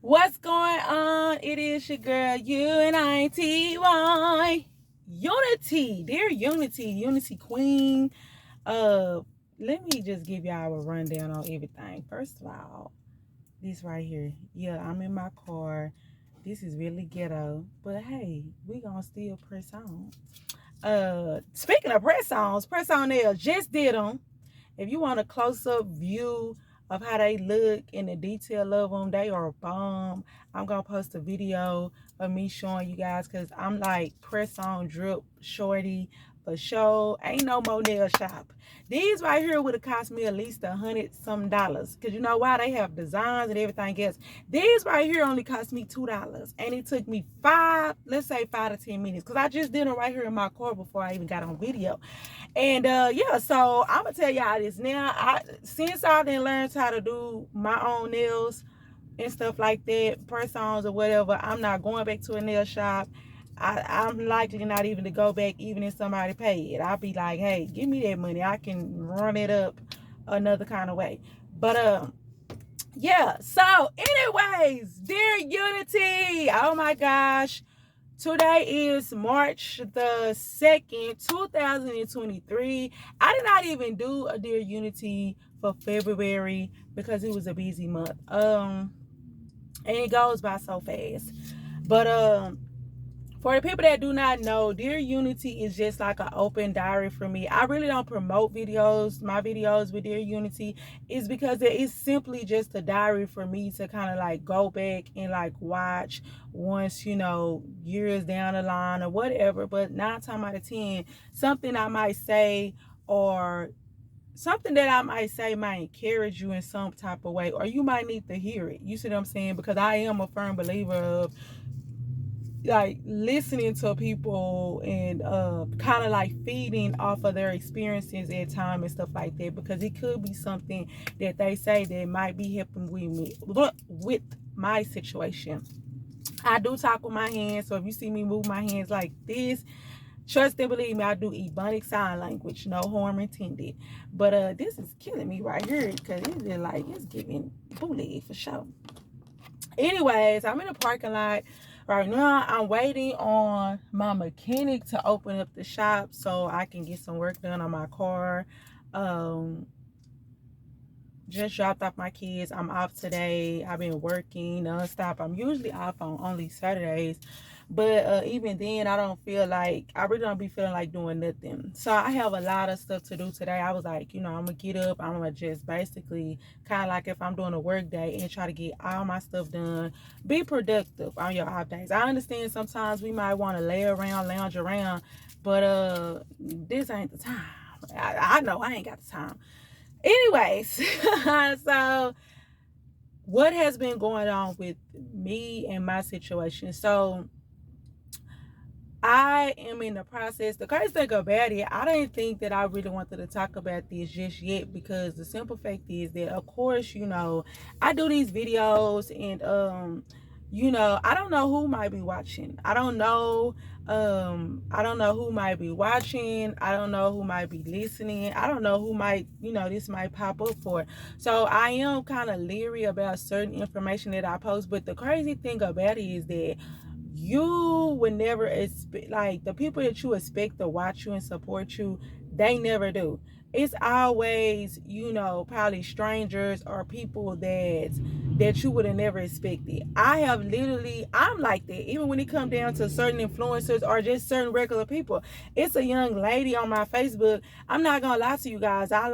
What's going on? It is your girl UNITY Unity, dear Unity Queen. Uh, Let me just give y'all a rundown on everything. First of all, this right here. Yeah, I'm in my car. This is really ghetto, but hey, we gonna still press on. Speaking of press on nails, just did them. If you want a close-up view of how they look and the detail of them, they are bomb. I'm gonna post a video of me showing you guys because I'm like press on drip shorty for sure. Ain't no more nail shop. These right here would have cost me at least $100 because you know why? They have designs and everything else. These right here only cost me $2 and it took me let's say 5 to 10 minutes because I just did them right here in my car before I even got on video. And yeah, so I'm gonna tell y'all this now. Since I didn't learn how to do my own nails and stuff like that, press-ons or whatever, I'm not going back to a nail shop. I'm likely not even to go back even if somebody paid it. I'll be like, hey, give me that money. I can run it up another kind of way. But yeah, so anyways, dear Unity, oh my gosh. Today is March the 2nd, 2023. I did not even do a Dear Unity for February because it was a busy month. And it goes by so fast. But for the people that do not know, Dear Unity is just like an open diary for me. I really don't promote videos. My videos with Dear Unity is because it is simply just a diary for me to kind of like go back and like watch once, you know, years down the line or whatever. But 9 times out of 10, something I might say or something that I might say might encourage you in some type of way, or you might need to hear it. You see what I'm saying? Because I am a firm believer of like listening to people and kind of like feeding off of their experiences at time and stuff like that, because it could be something that they say that might be helping with my situation. I do talk with my hands, so if you see me move my hands like this, trust and believe me, I do Ebonic sign language, no harm intended. But this is killing me right here because it's just like it's giving bully for sure. Anyways, I'm in a parking lot right now. I'm waiting on my mechanic to open up the shop so I can get some work done on my car. Just dropped off my kids. I'm off today. I've been working nonstop. I'm usually off on only Saturdays, but even then I really don't be feeling like doing nothing. So I have a lot of stuff to do today. I was like, you know, I'm gonna get up, I'm gonna just basically kind of like if I'm doing a work day and try to get all my stuff done, be productive on your off days. I understand sometimes we might want to lounge around, but this ain't the time. I know I ain't got the time. Anyways, so what has been going on with me and my situation? So I am in the process. The crazy thing about it, I didn't think that I really wanted to talk about this just yet, because the simple fact is that, of course, you know, I do these videos and you know, I don't know who might be watching. I don't know who might be watching. I don't know who might be listening. I don't know who might, you know, this might pop up for. So I am kind of leery about certain information that I post. But the crazy thing about it is that you would never expect, like, the people that you expect to watch you and support you, they never do. It's always, you know, probably strangers or people that you would have never expected. I'm like that even when it comes down to certain influencers or just certain regular people. It's a young lady on my Facebook. I'm not gonna lie to you guys, I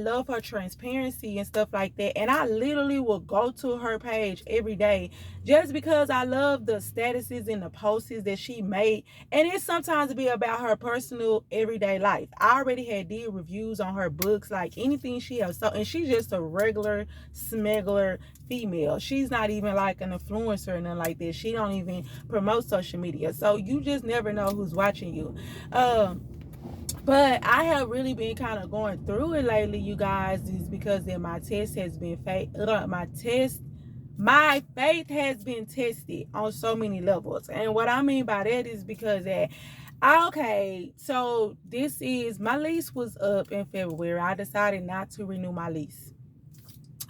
love her transparency and stuff like that, and I literally will go to her page every day just because I love the statuses and the posts that she made. And it sometimes be about her personal everyday life. I already did reviews on her books, like anything she has. So, and she's just a regular smuggler female. She's not even like an influencer or nothing like that. She don't even promote social media. So you just never know who's watching you. But I have really been kind of going through it lately, you guys, is because that my test has been my faith has been tested on so many levels. And what I mean by that is because that, okay, so my lease was up in February. I decided not to renew my lease.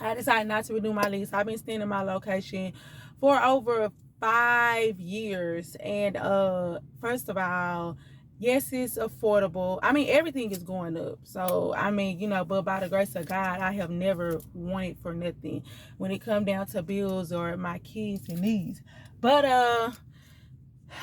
I decided not to renew my lease. I've been staying in my location for over 5 years. And first of all, yes, it's affordable. I mean, everything is going up. So, I mean, but by the grace of God, I have never wanted for nothing when it come down to bills or my kids and needs. But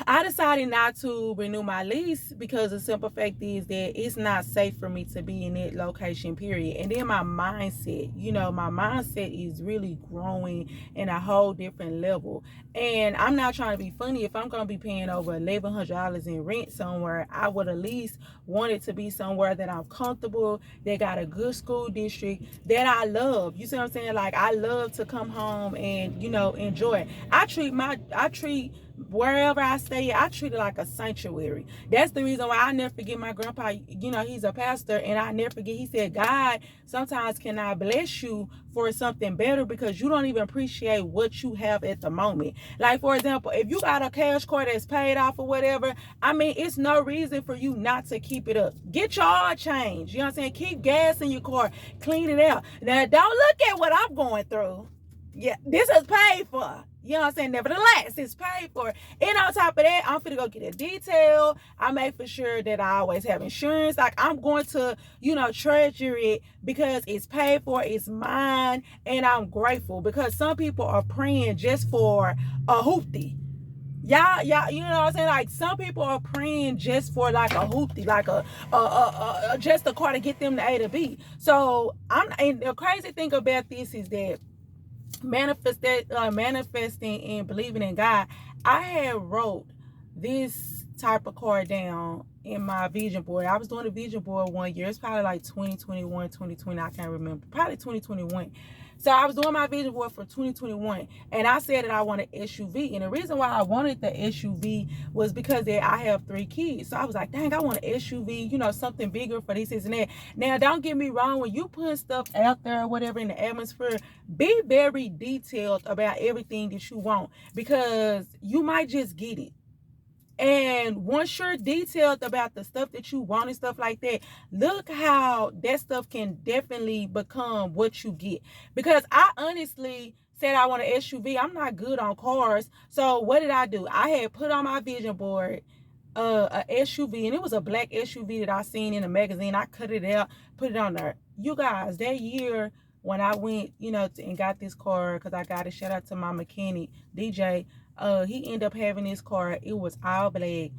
I decided not to renew my lease because the simple fact is that it's not safe for me to be in that location, period. And then my mindset, my mindset is really growing in a whole different level. And I'm not trying to be funny. If I'm going to be paying over $1,100 in rent somewhere, I would at least want it to be somewhere that I'm comfortable, that got a good school district, that I love. You see what I'm saying? Like, I love to come home and, enjoy it. I treat wherever I stay, I treat it like a sanctuary. That's the reason why I never forget my grandpa. He's a pastor, and I never forget, he said, God sometimes cannot bless you for something better because you don't even appreciate what you have at the moment. Like, for example, if you got a cash card that's paid off or whatever, I mean, it's no reason for you not to keep it up. Get your oil changed. You know what I'm saying? Keep gas in your car. Clean it out. Now, don't look at what I'm going through. Yeah, this is paid for. You know what I'm saying? Nevertheless, it's paid for. And on top of that, I'm finna go get a detail. I make for sure that I always have insurance. Like, I'm going to, treasure it because it's paid for, it's mine, and I'm grateful because some people are praying just for a hoopty. Y'all, you know what I'm saying? Like, some people are praying just for like a hoopty, like just a car to get them to A to B. So and the crazy thing about this is that manifesting and believing in God, I had wrote this type of card down in my vision board. I was doing a vision board one year. It's probably like 2021, 2020. I can't remember. Probably 2021. So I was doing my vision board for 2021, and I said that I wanted SUV. And the reason why I wanted the SUV was because I have 3 kids. So I was like, dang, I want an SUV, something bigger for this and that. Now, don't get me wrong. When you put stuff out there or whatever in the atmosphere, be very detailed about everything that you want because you might just get it. And once you're detailed about the stuff that you want and stuff like that, look how that stuff can definitely become what you get. Because I honestly said I want an SUV. I'm not good on cars. So what did I do? I had put on my vision board a SUV, and it was a black SUV that I seen in a magazine. I cut it out, put it on there. You guys, that year when I went, and got this car, because I got to shout out to my mechanic, DJ. He ended up having this car. It was all black,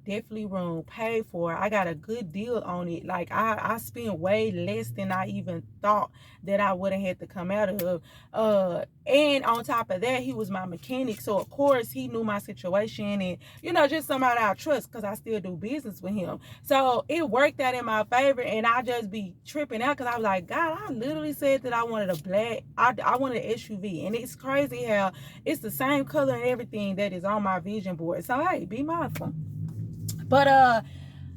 definitely room, paid for. I got a good deal on it. Like, I spent way less than I even thought that I would have had to come out of. And on top of that, he was my mechanic, so of course he knew my situation, and just somebody I trust because I still do business with him. So it worked out in my favor, and I just be tripping out because I was like, God, I literally said that I wanted a black, I wanted an SUV, and it's crazy how it's the same color and everything that is on my vision board. So hey, be mindful. But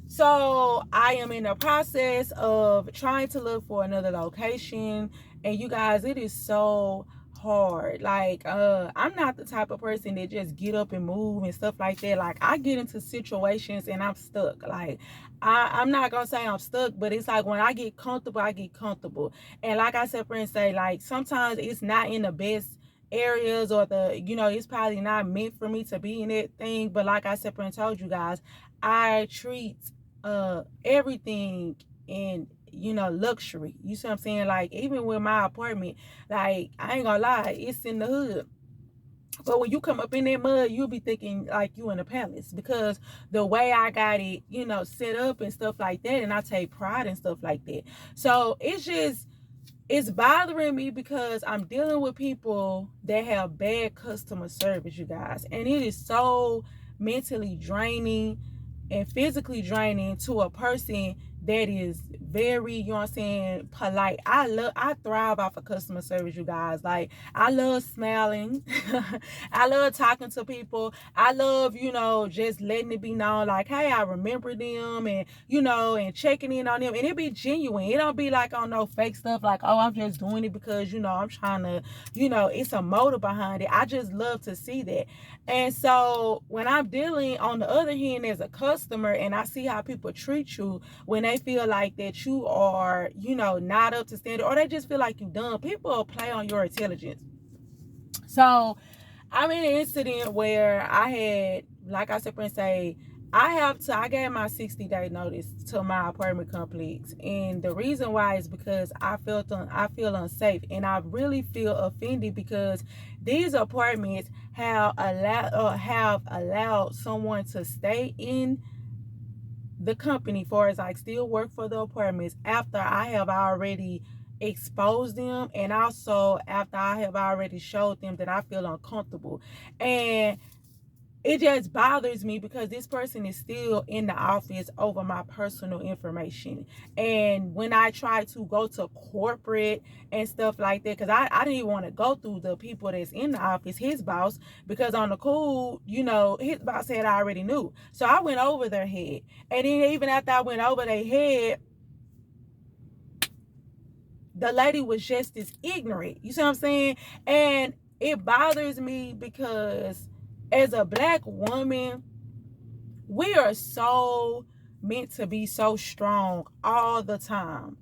so I am in the process of trying to look for another location, and you guys, it is so hard. Like, I'm not the type of person that just get up and move and stuff like that. Like, I get into situations and I'm stuck. Like, I'm not gonna say I'm stuck, but it's like when I get comfortable, I get comfortable. And like I said, friends, say, like, sometimes it's not in the best areas, or it's probably not meant for me to be in that thing. But like I said, and told you guys, I treat everything in luxury. You see what I'm saying? Like, even with my apartment, like, I ain't gonna lie, it's in the hood. But when you come up in that mud, you'll be thinking like you in a palace because the way I got it, set up and stuff like that, and I take pride and stuff like that. So it's bothering me because I'm dealing with people that have bad customer service, you guys. And it is so mentally draining and physically draining to a person that is very, polite. I thrive off of customer service, you guys. Like, I love smiling. I love talking to people. I love, just letting it be known, like, hey, I remember them, and, and checking in on them. And it be genuine. It don't be like on no fake stuff, like, oh, I'm just doing it because, I'm trying to, it's a motive behind it. I just love to see that. And so when I'm dealing on the other hand as a customer, and I see how people treat you when they they feel like that you are, you know, not up to standard, or they just feel like you dumb. People will play on your intelligence. So I'm in an incident where I had, like I said, Prince, say, I gave my 60-day notice to my apartment complex, and the reason why is because I feel unsafe, and I really feel offended because these apartments have allowed someone to stay in the company for as I still work for the apartments after I have already exposed them, and also after I have already showed them that I feel uncomfortable. And it just bothers me because this person is still in the office over my personal information. And when I try to go to corporate and stuff like that, because I didn't even want to go through the people that's in the office, his boss, because on the cool, you know, his boss said I already knew. So I went over their head. And then even after I went over their head, the lady was just as ignorant. You see what I'm saying? And it bothers me because as a black woman, we are so meant to be so strong all the time.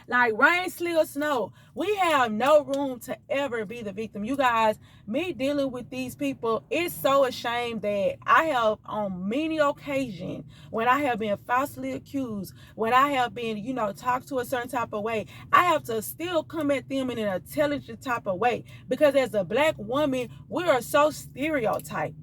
Like rain, sleet, or snow. We have no room to ever be the victim. You guys, me dealing with these people, it's so ashamed that I have on many occasions when I have been falsely accused, when I have been, you know, talked to a certain type of way, I have to still come at them in an intelligent type of way. Because as a black woman, we are so stereotyped.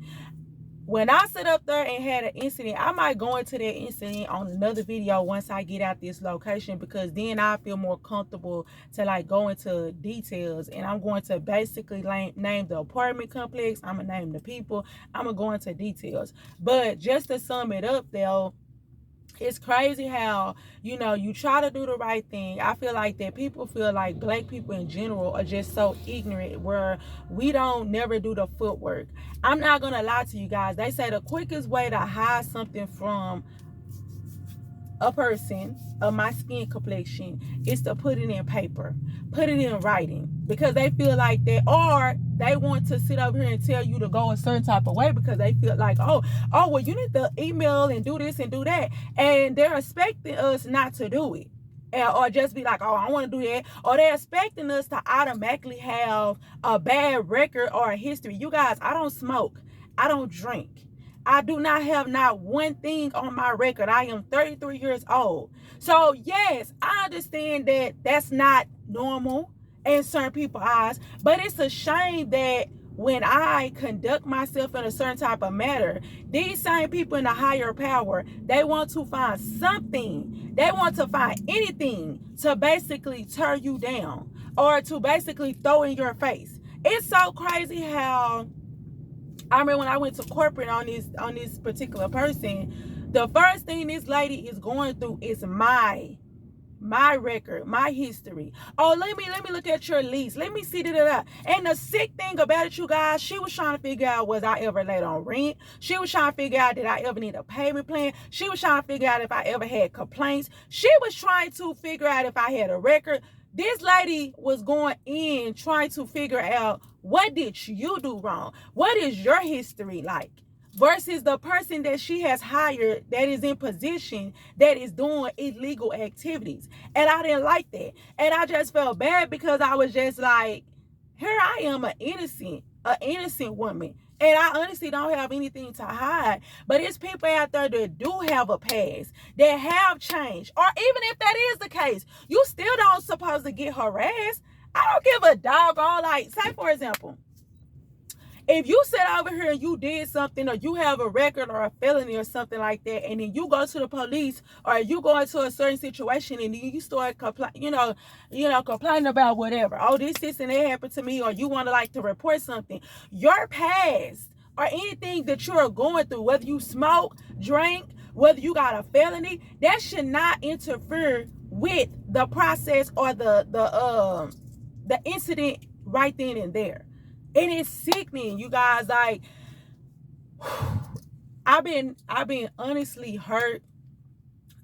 When I sit up there and had an incident, I might go into that incident on another video once I get out this location, because then I feel more comfortable to like go into details. And I'm going to basically name the apartment complex. I'm going to name the people. I'm going to go into details. But just to sum it up though, it's crazy how, you know, you try to do the right thing. I feel like that people feel like black people in general are just so ignorant, where we don't never do the footwork. I'm not gonna lie to you guys. They say the quickest way to hide something from a person of my skin complexion is to put it in paper, put it in writing, because they feel like that, or they want to sit over here and tell you to go a certain type of way because they feel like, oh, well, you need to email and do this and do that, and they're expecting us not to do it. Or just be like, oh, I want to do that. Or they're expecting us to automatically have a bad record or a history. You guys, I don't smoke. I don't drink. I do not have not one thing on my record. I am 33 years old. So, yes, I understand that that's not normal in certain people's eyes. But it's a shame that when I conduct myself in a certain type of manner, these same people in the higher power, they want to find something. They want to find anything to basically tear you down or to basically throw in your face. It's so crazy how, I remember when I went to corporate on this particular person, the first thing this lady is going through is my record, my history. Oh, let me look at your lease. Let me see that. And the sick thing about it, you guys, she was trying to figure out, was I ever late on rent? She was trying to figure out, did I ever need a payment plan? She was trying to figure out if I ever had complaints. She was trying to figure out if I had a record. This lady was going in trying to figure out, what did you do wrong? What is your history like? Versus the person that she has hired that is in position that is doing illegal activities. And I didn't like that. And I just felt bad because I was just like, here I am, an innocent woman. And I honestly don't have anything to hide. But it's people out there that do have a past, that have changed. Or even if that is the case, you still don't supposed to get harassed. I don't give a doggone, like, say for example, if you sit over here and you did something, or you have a record or a felony or something like that, and then you go to the police, or you go into a certain situation and then you start complaining about whatever. Oh, this and that happened to me, or you want to like to report something. Your past or anything that you're going through, whether you smoke, drink, whether you got a felony, that should not interfere with the process or the incident right then and there. And it's sickening, you guys. Like, I've been honestly hurt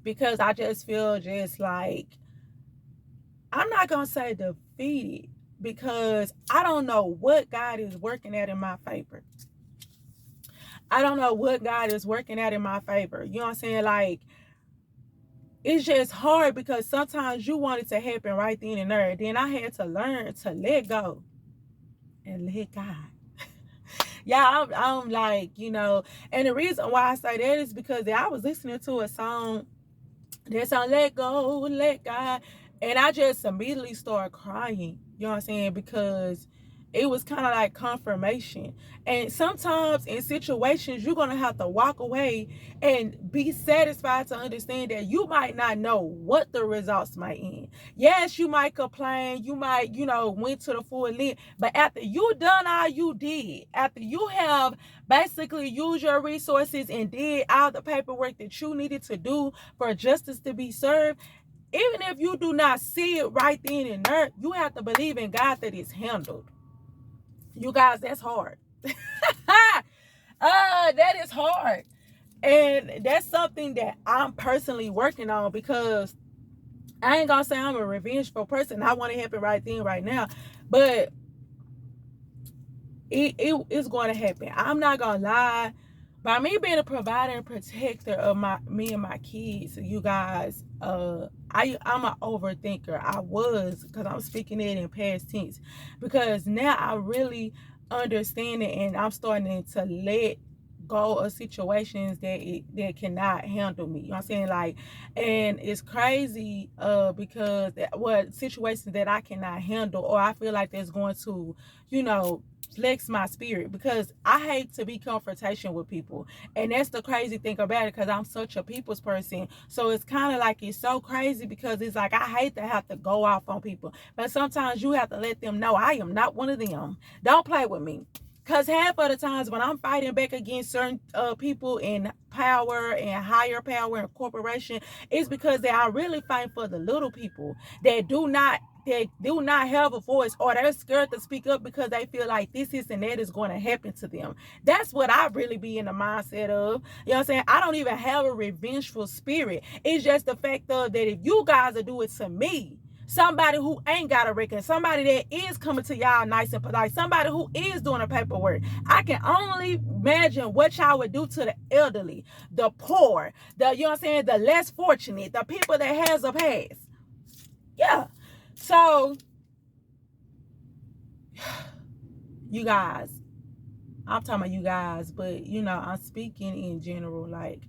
because I just feel just like, I'm not gonna say defeated, because I don't know what God is working at in my favor. I don't know what God is working at in my favor. You know what I'm saying? Like, it's just hard because sometimes you want it to happen right then and there. Then I had to learn to let go and let God. Yeah, I'm like, and the reason why I say that is because I was listening to a song that's on Let Go, Let God. And I just immediately started crying. You know what I'm saying? Because it was kind of like confirmation. And sometimes in situations, you're going to have to walk away and be satisfied to understand that you might not know what the results might end. Yes, you might complain. You might, went to the full length. But after you done all you did, after you have basically used your resources and did all the paperwork that you needed to do for justice to be served, even if you do not see it right then and there, you have to believe in God that it's handled. You guys, that's hard. That is hard. And that's something that I'm personally working on, because I ain't gonna say I'm a revengeful person. I want it to happen right then, right now. But it's going to happen. I'm not gonna lie. By me being a provider and protector of me and my kids, you guys, I'm an overthinker. I was, because I'm speaking it in past tense, because now I really understand it, and I'm starting to let go of situations that cannot handle me. You know what I'm saying? Like, and it's crazy because what situations that I cannot handle, or I feel like that's going to, flex my spirit, because I hate to be confrontation with people. And that's the crazy thing about it, because I'm such a people's person. So it's kind of like, it's so crazy, because it's like I hate to have to go off on people, but sometimes you have to let them know I am not one of them. Don't play with me. Because half of the times when I'm fighting back against certain people in power and higher power and corporation, it's because they are really fighting for the little people that do not have a voice, or they're scared to speak up because they feel like this and that is going to happen to them. That's what I really be in the mindset of. You know what I'm saying? I don't even have a revengeful spirit. It's just the fact of that if you guys are doing it to me, somebody who ain't got a record, somebody that is coming to y'all nice and polite, somebody who is doing the paperwork, I can only imagine what y'all would do to the elderly, the poor, the less fortunate, the people that has a past. Yeah. So, you guys, I'm talking about you guys, but I'm speaking in general. Like,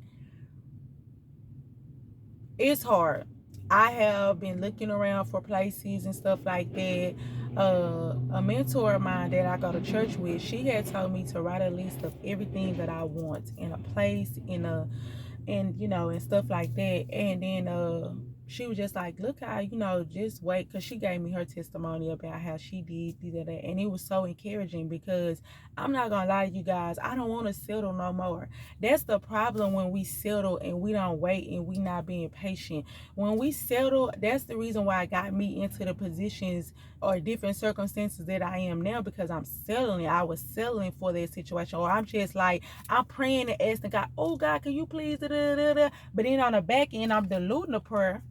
it's hard. I have been looking around for places and stuff like that. A mentor of mine that I go to church with, she had told me to write a list of everything that I want in a place, and stuff like that. And then she was just like, look how, just wait, because she gave me her testimony about how she did that, and it was so encouraging, because I'm not gonna lie to you guys, I don't want to settle no more. That's the problem, when we settle and we don't wait and we not being patient. When we settle, that's the reason why it got me into the positions or different circumstances that I am now, because I'm settling. I was settling for that situation, or I'm just like, I'm praying and asking God, oh God, can you please da, da, da, da. But then on the back end, I'm diluting the prayer.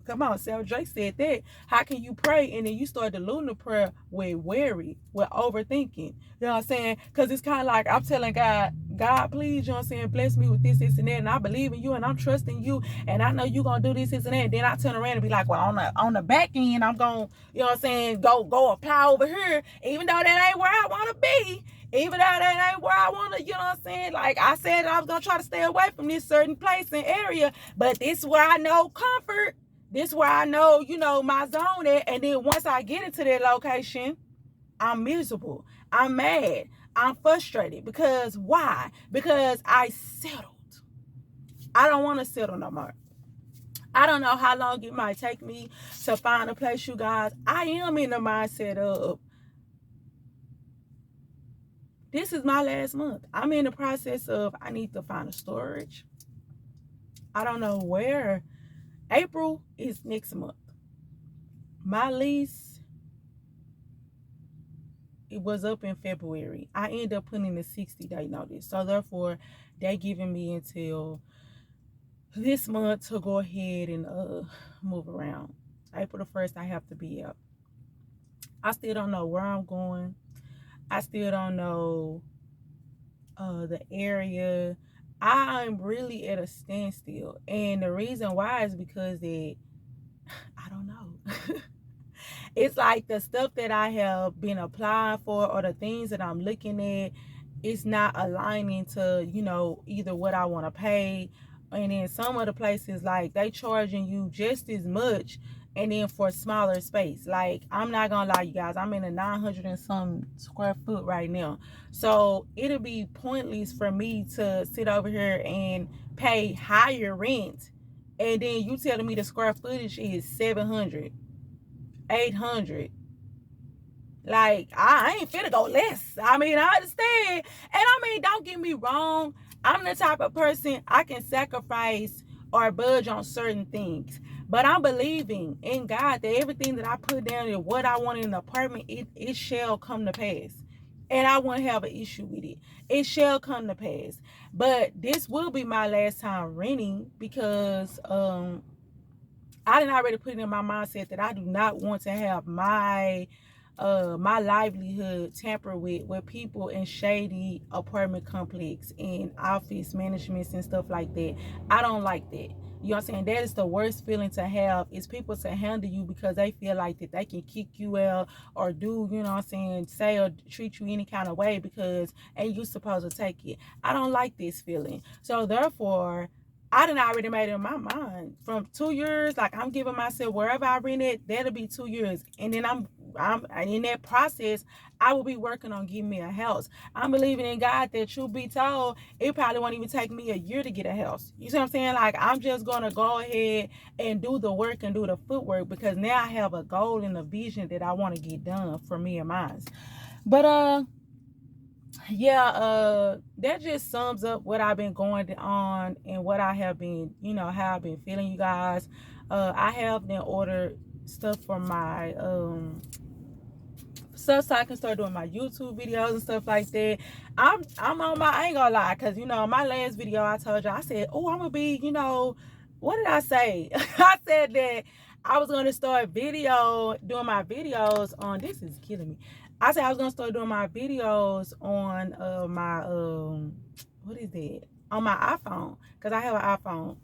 Come on, Sarah Drake said that. How can you pray and then you start diluting the prayer with worry, with overthinking? You know what I'm saying? Because it's kind of like I'm telling God, God, please, you know what I'm saying, bless me with this, and that. And I believe in you and I'm trusting you. And I know you're going to do this, and that. And then I turn around and be like, well, on the back end, I'm going to, you know what I'm saying, go apply over here, even though that ain't where I want to be. Even though that ain't where I want to, you know what I'm saying? Like I said, I was going to try to stay away from this certain place and area. But this is where I know comfort. This is where I know, my zone at. And then once I get into that location, I'm miserable. I'm mad. I'm frustrated. Because why? Because I settled. I don't want to settle no more. I don't know how long it might take me to find a place, you guys. I am in the mindset of, this is my last month. I'm in the process of, I need to find a storage. I don't know where. April is next month. My lease, it was up in February. I ended up putting a 60-day notice. So therefore, they giving me until this month to go ahead and move around. April the 1st, I have to be up. I still don't know where I'm going. I still don't know the area. I'm really at a standstill. And the reason why is because I don't know. It's like the stuff that I have been applying for or the things that I'm looking at, it's not aligning to, either what I want to pay. And then some of the places, like, they charging you just as much and then for smaller space. Like, I'm not gonna lie, you guys, I'm in a 900 and some square foot right now. So it'll be pointless for me to sit over here and pay higher rent. And then you telling me the square footage is 700, 800. Like, I ain't finna go less. I mean, I understand. And I mean, don't get me wrong. I'm the type of person I can sacrifice or budge on certain things. But I'm believing in God that everything that I put down and what I want in an apartment, it shall come to pass. And I won't have an issue with it. It shall come to pass. But this will be my last time renting because I didn't already put it in my mindset that I do not want to have my livelihood tampered with people in shady apartment complex and office managements and stuff like that. I don't like that. You know what I'm saying? That is the worst feeling to have, is people to handle you because they feel like that they can kick you out or do, you know what I'm saying, say or treat you any kind of way because and you supposed to take it. I don't like this feeling. So therefore, I done already made it in my mind from 2 years. Like, I'm giving myself wherever I rent it, that'll be 2 years, and then I'm in that process. I will be working on getting me a house. I'm believing in God that, truth be told, it probably won't even take me a year to get a house. You see what I'm saying? Like, I'm just gonna go ahead and do the work and do the footwork because now I have a goal and a vision that I want to get done for me and mine. But yeah, that just sums up what I've been going on and what I have been, how I've been feeling, you guys. I have then ordered stuff for my stuff so I can start doing my YouTube videos and stuff like that. I'm on my, I ain't gonna lie, because my last video I told you, I said, oh, I'm gonna be, what did I say? I said that I was gonna start doing my videos on, this is killing me. I said I was gonna start doing my videos on my what is that? On my iPhone, because I have an iPhone.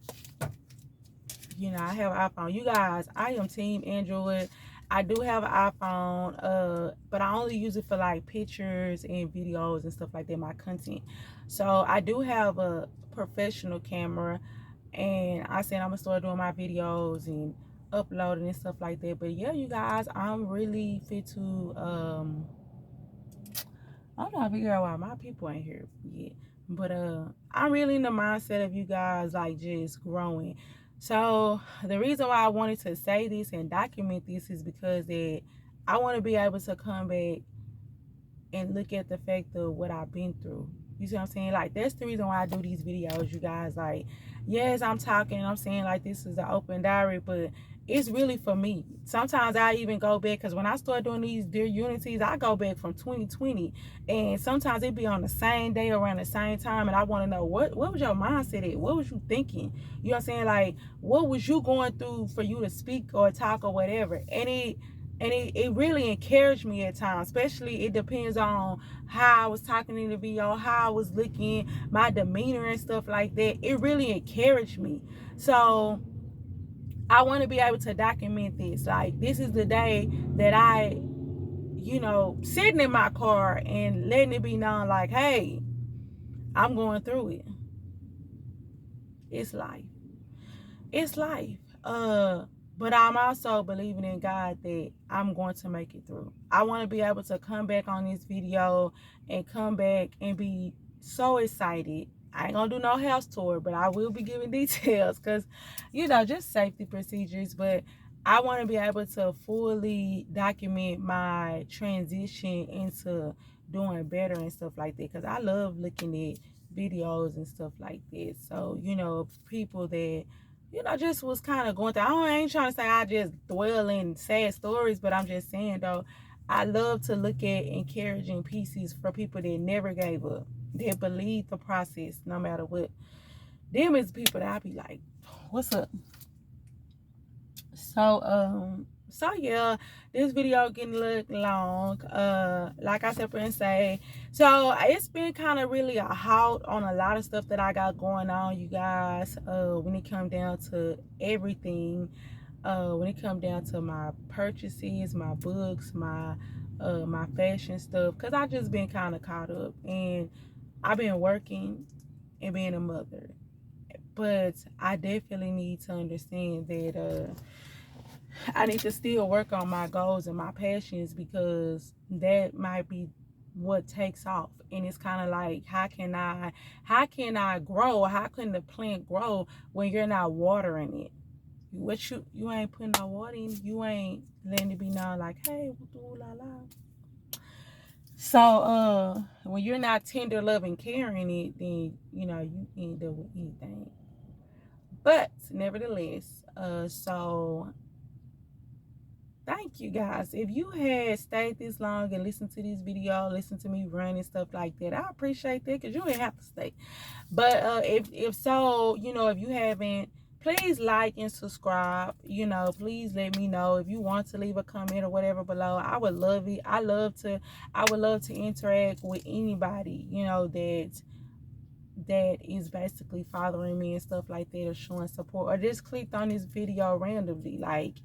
I have an iPhone. You guys, I am team Android. I do have an iPhone, but I only use it for like pictures and videos and stuff like that, my content. So I do have a professional camera, and I said I'm gonna start doing my videos and uploading and stuff like that. But yeah, you guys, I'm really fit to I'm trying to figure out why my people ain't here yet. But I'm really in the mindset of you guys like just growing. So the reason why I wanted to say this and document this is because that I want to be able to come back and look at the fact of what I've been through. You see what I'm saying? Like, that's the reason why I do these videos, you guys. Like, yes, I'm talking, I'm saying like this is an open diary, but it's really for me. Sometimes I even go back, because when I start doing these Dear Unities, I go back from 2020, and sometimes it be on the same day around the same time, and I want to know what was your mindset at? What was you thinking? You know what I'm saying? Like, what was you going through for you to speak or talk or whatever? And it really encouraged me at times, especially it depends on how I was talking in the video, how I was looking, my demeanor and stuff like that. It really encouraged me. So I want to be able to document this. Like, this is the day that I, sitting in my car and letting it be known like, hey, I'm going through it. It's life. It's life. But I'm also believing in God that I'm going to make it through. I want to be able to come back on this video and come back and be so excited. I ain't gonna do no house tour, but I will be giving details because, just safety procedures. But I want to be able to fully document my transition into doing better and stuff like that, because I love looking at videos and stuff like that. So, people that just was kind of going through. I ain't trying to say I just dwell in sad stories, but I'm just saying, though, I love to look at encouraging pieces for people that never gave up, that believe the process no matter what. Them is people that I be like, what's up? So, So yeah, this video getting a little long. Like I said, Prince say, so it's been kind of really a halt on a lot of stuff that I got going on, you guys. When it come down to everything, when it come down to my purchases, my books, my fashion stuff, cause I just been kind of caught up, and I've been working and being a mother. But I definitely need to understand that I need to still work on my goals and my passions, because that might be what takes off. And it's kind of like, how can I grow? How can the plant grow when you're not watering it? What you ain't putting no water in, you ain't letting it be known like, hey, ooh la la. So when you're not tender, loving, caring it, then you end up with anything. But nevertheless, so thank you guys. If you had stayed this long and listened to this video, listen to me run and stuff like that, I appreciate that, because you didn't have to stay. But if so, if you haven't, please like and subscribe. Please let me know if you want to leave a comment or whatever below. I would love it. I would love to interact with anybody, that is basically following me and stuff like that, or showing support, or just clicked on this video randomly. Like,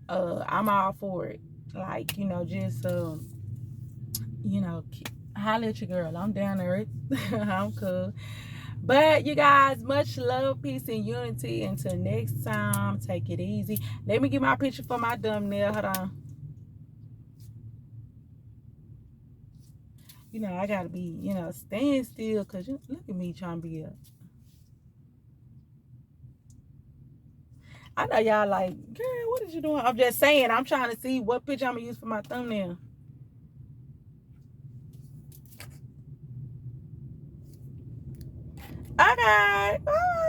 I'm all for it. Like, just holla at your girl. I'm down to earth. I'm cool. But you guys, much love, peace, and unity. Until next time, take it easy. Let me get my picture for my thumbnail. Hold on. I gotta be, staying still, because look at me trying to be a. I know y'all like, girl, what is you doing? I'm just saying, I'm trying to see what picture I'm gonna use for my thumbnail. Okay. Bye.